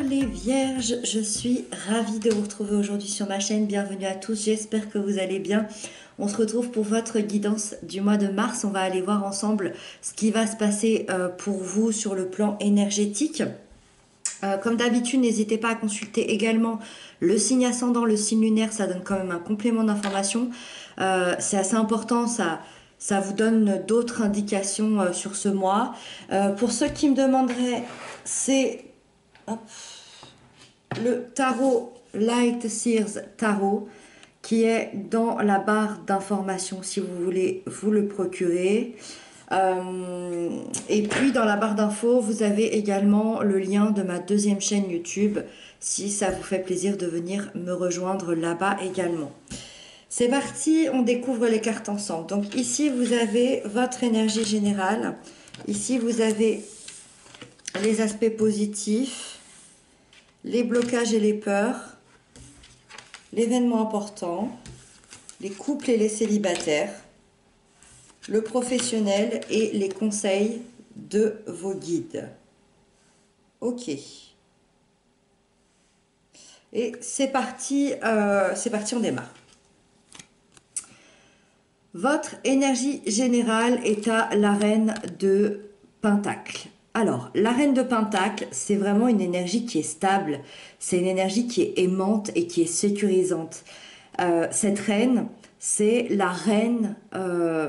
les vierges, je suis ravie de vous retrouver aujourd'hui sur ma chaîne. Bienvenue à tous, j'espère que vous allez bien. On se retrouve pour votre guidance du mois de mars. On va aller voir ensemble ce qui va se passer pour vous sur le plan énergétique. Comme d'habitude, n'hésitez pas à consulter également le signe ascendant, le signe lunaire, ça donne quand même un complément d'information. C'est assez important, ça vous donne d'autres indications sur ce mois. Pour ceux qui me demanderaient, c'est le tarot Light Seers Tarot qui est dans la barre d'information si vous voulez vous le procurer. Et puis dans la barre d'infos, vous avez également le lien de ma deuxième chaîne YouTube si ça vous fait plaisir de venir me rejoindre là-bas également. C'est parti, on découvre les cartes ensemble. Donc ici, vous avez votre énergie générale. Ici, vous avez les aspects positifs, les blocages et les peurs, l'événement important, les couples et les célibataires, le professionnel et les conseils de vos guides. Ok. Et c'est parti, on démarre. Votre énergie générale est à la reine de Pentacle. Alors, la reine de Pentacle, c'est vraiment une énergie qui est stable, c'est une énergie qui est aimante et qui est sécurisante. Cette reine, c'est la reine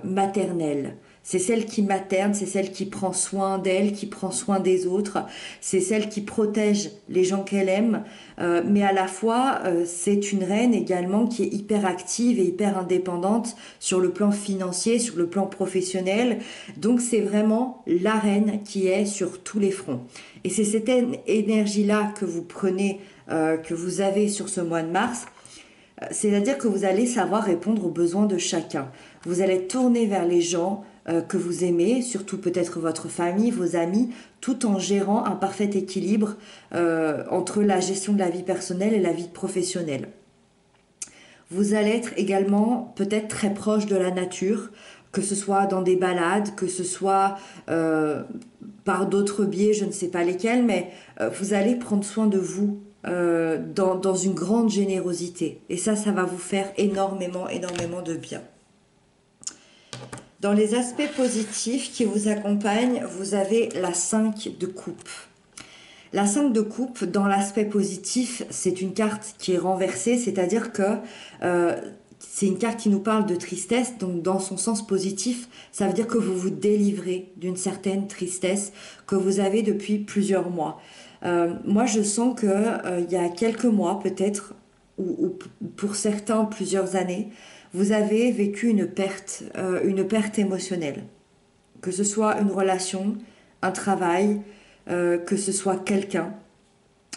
maternelle. C'est celle qui materne, c'est celle qui prend soin d'elle, qui prend soin des autres. C'est celle qui protège les gens qu'elle aime. Mais à la fois, c'est une reine également qui est hyper active et hyper indépendante sur le plan financier, sur le plan professionnel. Donc c'est vraiment la reine qui est sur tous les fronts. Et c'est cette énergie-là que vous prenez, que vous avez sur ce mois de mars. C'est-à-dire que vous allez savoir répondre aux besoins de chacun. Vous allez tourner vers les gens que vous aimez, surtout peut-être votre famille, vos amis, tout en gérant un parfait équilibre entre la gestion de la vie personnelle et la vie professionnelle. Vous allez être également peut-être très proche de la nature, que ce soit dans des balades, que ce soit par d'autres biais, je ne sais pas lesquels, mais vous allez prendre soin de vous dans une grande générosité. Et ça va vous faire énormément de bien. Dans les aspects positifs qui vous accompagnent, vous avez la 5 de coupe. La 5 de coupe, dans l'aspect positif, c'est une carte qui est renversée, c'est-à-dire que c'est une carte qui nous parle de tristesse, donc dans son sens positif, ça veut dire que vous vous délivrez d'une certaine tristesse que vous avez depuis plusieurs mois. Moi, je sens que il y a quelques mois, peut-être, ou pour certains, plusieurs années, vous avez vécu une perte émotionnelle. Que ce soit une relation, un travail, que ce soit quelqu'un.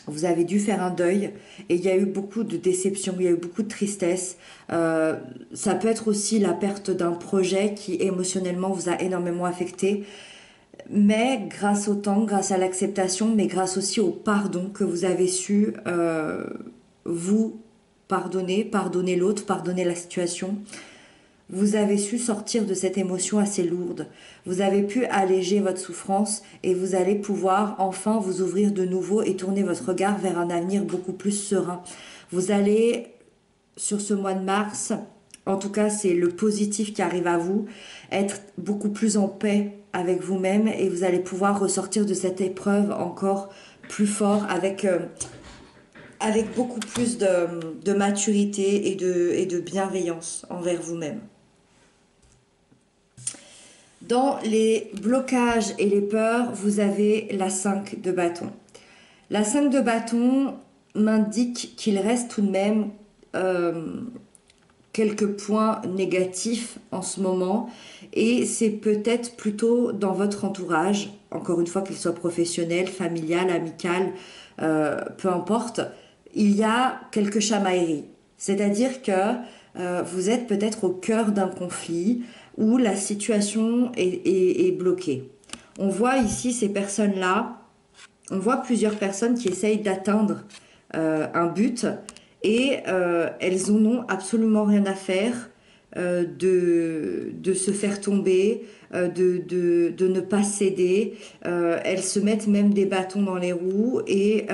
Vous avez dû faire un deuil et il y a eu beaucoup de déception, il y a eu beaucoup de tristesse. Ça peut être aussi la perte d'un projet qui émotionnellement vous a énormément affecté. Mais grâce au temps, grâce à l'acceptation, mais grâce aussi au pardon que vous avez su vous pardonner l'autre, pardonner la situation, vous avez su sortir de cette émotion assez lourde. Vous avez pu alléger votre souffrance et vous allez pouvoir enfin vous ouvrir de nouveau et tourner votre regard vers un avenir beaucoup plus serein. Vous allez, sur ce mois de mars, en tout cas c'est le positif qui arrive à vous, être beaucoup plus en paix avec vous-même et vous allez pouvoir ressortir de cette épreuve encore plus fort avec beaucoup plus de maturité et de bienveillance envers vous-même. Dans les blocages et les peurs, vous avez la 5 de bâton. La 5 de bâton m'indique qu'il reste tout de même quelques points négatifs en ce moment et c'est peut-être plutôt dans votre entourage, encore une fois qu'il soit professionnel, familial, amical, peu importe, il y a quelques chamailleries. C'est-à-dire que vous êtes peut-être au cœur d'un conflit où la situation est bloquée. On voit ici ces personnes-là, on voit plusieurs personnes qui essayent d'atteindre un but et elles en ont absolument rien à faire de se faire tomber, de ne pas céder. Elles se mettent même des bâtons dans les roues et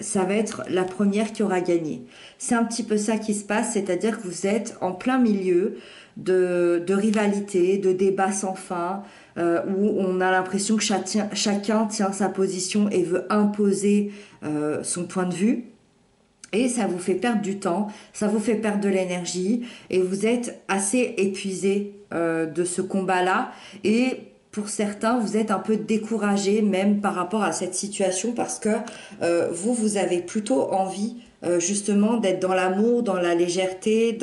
ça va être la première qui aura gagné. C'est un petit peu ça qui se passe, c'est-à-dire que vous êtes en plein milieu de rivalité, de débats sans fin, où on a l'impression que chacun tient sa position et veut imposer son point de vue. Et ça vous fait perdre du temps, ça vous fait perdre de l'énergie et vous êtes assez épuisé de ce combat-là. Et pour certains, vous êtes un peu découragé même par rapport à cette situation parce que vous avez plutôt envie justement d'être dans l'amour, dans la légèreté,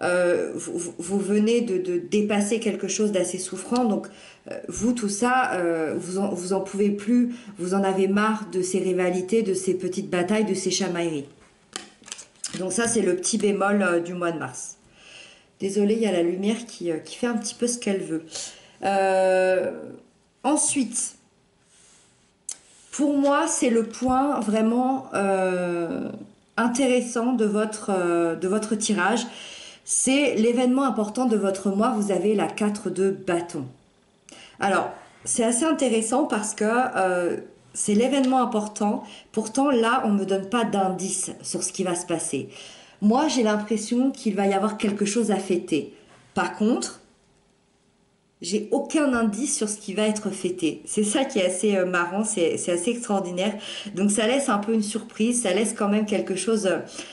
vous venez de dépasser quelque chose d'assez souffrant. Donc vous, tout ça, vous en pouvez plus, vous en avez marre de ces rivalités, de ces petites batailles, de ces chamailleries. Donc ça, c'est le petit bémol du mois de mars. Désolée, il y a la lumière qui fait un petit peu ce qu'elle veut. Ensuite, pour moi, c'est le point vraiment intéressant de votre tirage. C'est l'événement important de votre mois. Vous avez la 4 de bâton. Alors, c'est assez intéressant parce que c'est l'événement important. Pourtant, là, on ne me donne pas d'indice sur ce qui va se passer. Moi, j'ai l'impression qu'il va y avoir quelque chose à fêter. Par contre, j'ai aucun indice sur ce qui va être fêté. C'est ça qui est assez marrant, c'est assez extraordinaire. Donc, ça laisse un peu une surprise, ça laisse quand même quelque chose,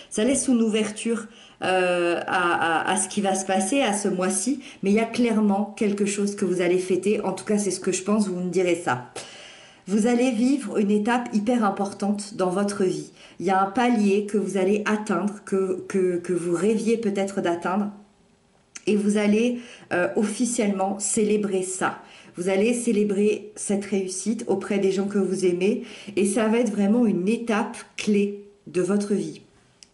ça laisse une ouverture à ce qui va se passer à ce mois-ci. Mais il y a clairement quelque chose que vous allez fêter. En tout cas, c'est ce que je pense, vous me direz ça. Vous allez vivre une étape hyper importante dans votre vie. Il y a un palier que vous allez atteindre, que vous rêviez peut-être d'atteindre. Et vous allez officiellement célébrer ça. Vous allez célébrer cette réussite auprès des gens que vous aimez. Et ça va être vraiment une étape clé de votre vie.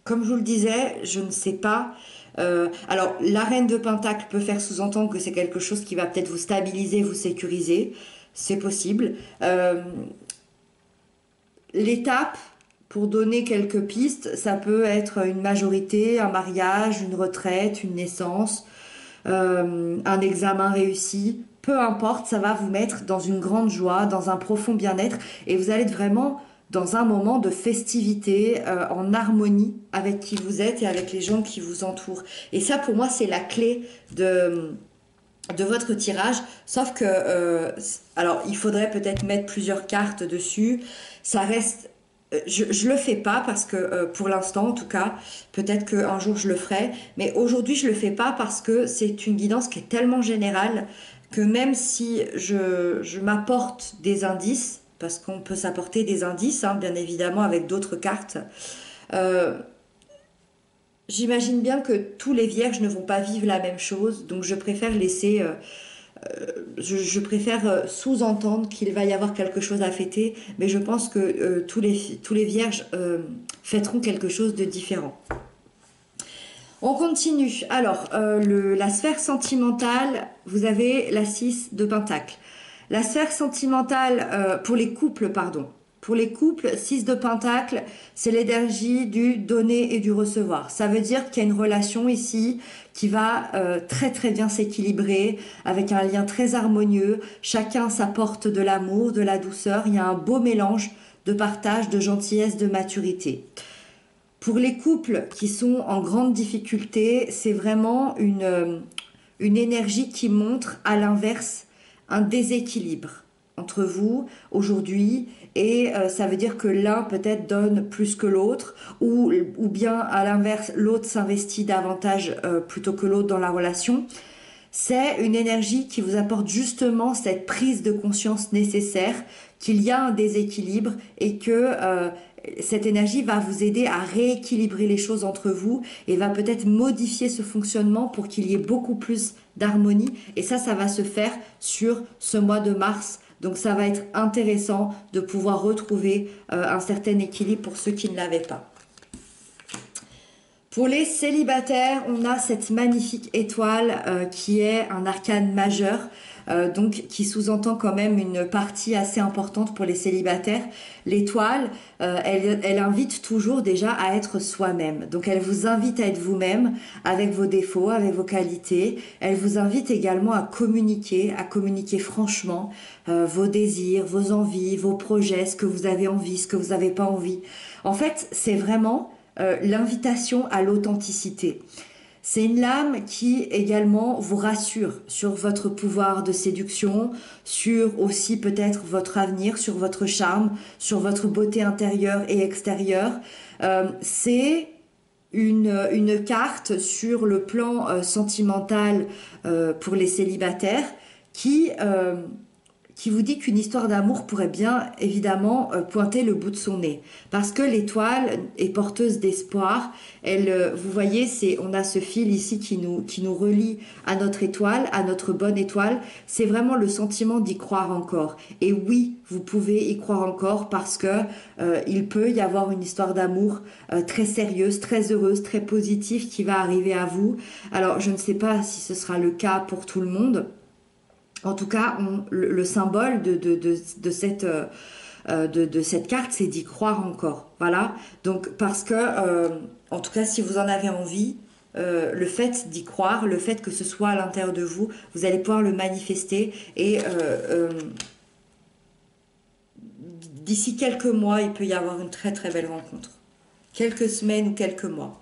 Comme je vous le disais, je ne sais pas. Alors, la reine de Pentacle peut faire sous-entendre que c'est quelque chose qui va peut-être vous stabiliser, vous sécuriser. C'est possible. L'étape, pour donner quelques pistes, ça peut être une majorité, un mariage, une retraite, une naissance, un examen réussi. Peu importe, ça va vous mettre dans une grande joie, dans un profond bien-être et vous allez être vraiment dans un moment de festivité, en harmonie avec qui vous êtes et avec les gens qui vous entourent. Et ça, pour moi, c'est la clé de votre tirage, sauf que alors il faudrait peut-être mettre plusieurs cartes dessus. Ça reste, je le fais pas parce que pour l'instant en tout cas, peut-être qu'un jour je le ferai, mais aujourd'hui je le fais pas parce que c'est une guidance qui est tellement générale que même si je m'apporte des indices, parce qu'on peut s'apporter des indices, hein, bien évidemment avec d'autres cartes. J'imagine bien que tous les vierges ne vont pas vivre la même chose, donc je préfère laisser, je préfère sous-entendre qu'il va y avoir quelque chose à fêter, mais je pense que tous les vierges fêteront quelque chose de différent. On continue. Alors, la sphère sentimentale, vous avez la 6 de Pentacle. La sphère sentimentale, pour les couples, pardon. Pour les couples, 6 de Pentacle, c'est l'énergie du donner et du recevoir. Ça veut dire qu'il y a une relation ici qui va très très bien s'équilibrer, avec un lien très harmonieux. Chacun s'apporte de l'amour, de la douceur. Il y a un beau mélange de partage, de gentillesse, de maturité. Pour les couples qui sont en grande difficulté, c'est vraiment une énergie qui montre à l'inverse un déséquilibre entre vous aujourd'hui et ça veut dire que l'un peut-être donne plus que l'autre ou bien à l'inverse l'autre s'investit davantage plutôt que l'autre dans la relation. C'est une énergie qui vous apporte justement cette prise de conscience nécessaire qu'il y a un déséquilibre et que cette énergie va vous aider à rééquilibrer les choses entre vous et va peut-être modifier ce fonctionnement pour qu'il y ait beaucoup plus d'harmonie. Et ça va se faire sur ce mois de mars. Donc ça va être intéressant de pouvoir retrouver un certain équilibre pour ceux qui ne l'avaient pas. Pour les célibataires, on a cette magnifique étoile qui est un arcane majeur, donc qui sous-entend quand même une partie assez importante pour les célibataires. L'étoile, elle invite toujours déjà à être soi-même. Donc elle vous invite à être vous-même avec vos défauts, avec vos qualités. Elle vous invite également à communiquer franchement vos désirs, vos envies, vos projets, ce que vous avez envie, ce que vous n'avez pas envie. En fait, c'est vraiment l'invitation à l'authenticité. C'est une lame qui également vous rassure sur votre pouvoir de séduction, sur aussi peut-être votre avenir, sur votre charme, sur votre beauté intérieure et extérieure. C'est une carte sur le plan sentimental pour les célibataires qui vous dit qu'une histoire d'amour pourrait bien évidemment pointer le bout de son nez. Parce que l'étoile est porteuse d'espoir. Vous voyez, on a ce fil ici qui nous relie à notre étoile, à notre bonne étoile. C'est vraiment le sentiment d'y croire encore. Et oui, vous pouvez y croire encore parce que il peut y avoir une histoire d'amour très sérieuse, très heureuse, très positive qui va arriver à vous. Alors, je ne sais pas si ce sera le cas pour tout le monde. En tout cas, le symbole de cette carte, c'est d'y croire encore. Voilà. Donc, parce que, en tout cas, si vous en avez envie, le fait d'y croire, le fait que ce soit à l'intérieur de vous, vous allez pouvoir le manifester. Et d'ici quelques mois, il peut y avoir une très très belle rencontre. Quelques semaines ou quelques mois.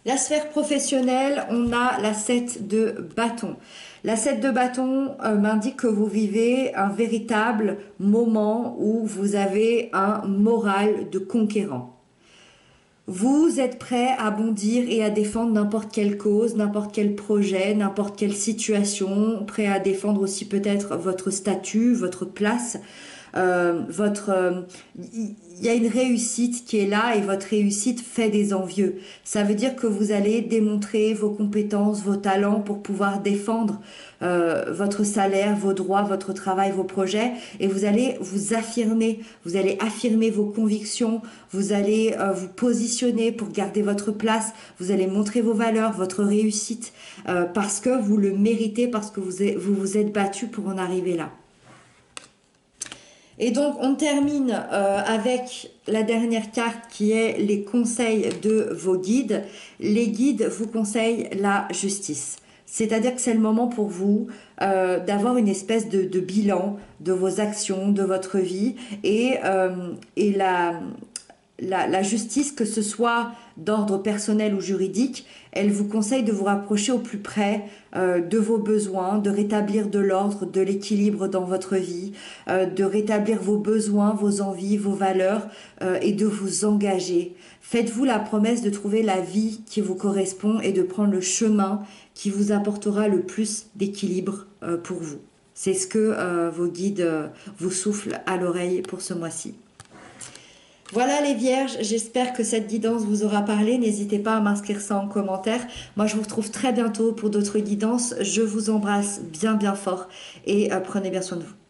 La sphère professionnelle, on a la 7 de bâton. La 7 de bâton m'indique que vous vivez un véritable moment où vous avez un moral de conquérant. Vous êtes prêt à bondir et à défendre n'importe quelle cause, n'importe quel projet, n'importe quelle situation, prêt à défendre aussi peut-être votre statut, votre place. Il y a une réussite qui est là et votre réussite fait des envieux. Ça veut dire que vous allez démontrer vos compétences, vos talents pour pouvoir défendre votre salaire, vos droits, votre travail, vos projets, et vous allez vous affirmer, vous allez affirmer vos convictions, vous allez vous positionner pour garder votre place, vous allez montrer vos valeurs, votre réussite, parce que vous le méritez, parce que vous vous êtes battu pour en arriver là. Et donc on termine avec la dernière carte qui est les conseils de vos guides. Les guides vous conseillent la justice. C'est-à-dire que c'est le moment pour vous d'avoir une espèce de bilan de vos actions, de votre vie et la justice, que ce soit d'ordre personnel ou juridique, elle vous conseille de vous rapprocher au plus près de vos besoins, de rétablir de l'ordre, de l'équilibre dans votre vie, de rétablir vos besoins, vos envies, vos valeurs et de vous engager. Faites-vous la promesse de trouver la vie qui vous correspond et de prendre le chemin qui vous apportera le plus d'équilibre pour vous. C'est ce que vos guides vous soufflent à l'oreille pour ce mois-ci. Voilà les vierges, j'espère que cette guidance vous aura parlé. N'hésitez pas à m'inscrire ça en commentaire. Moi, je vous retrouve très bientôt pour d'autres guidances. Je vous embrasse bien bien fort et prenez bien soin de vous.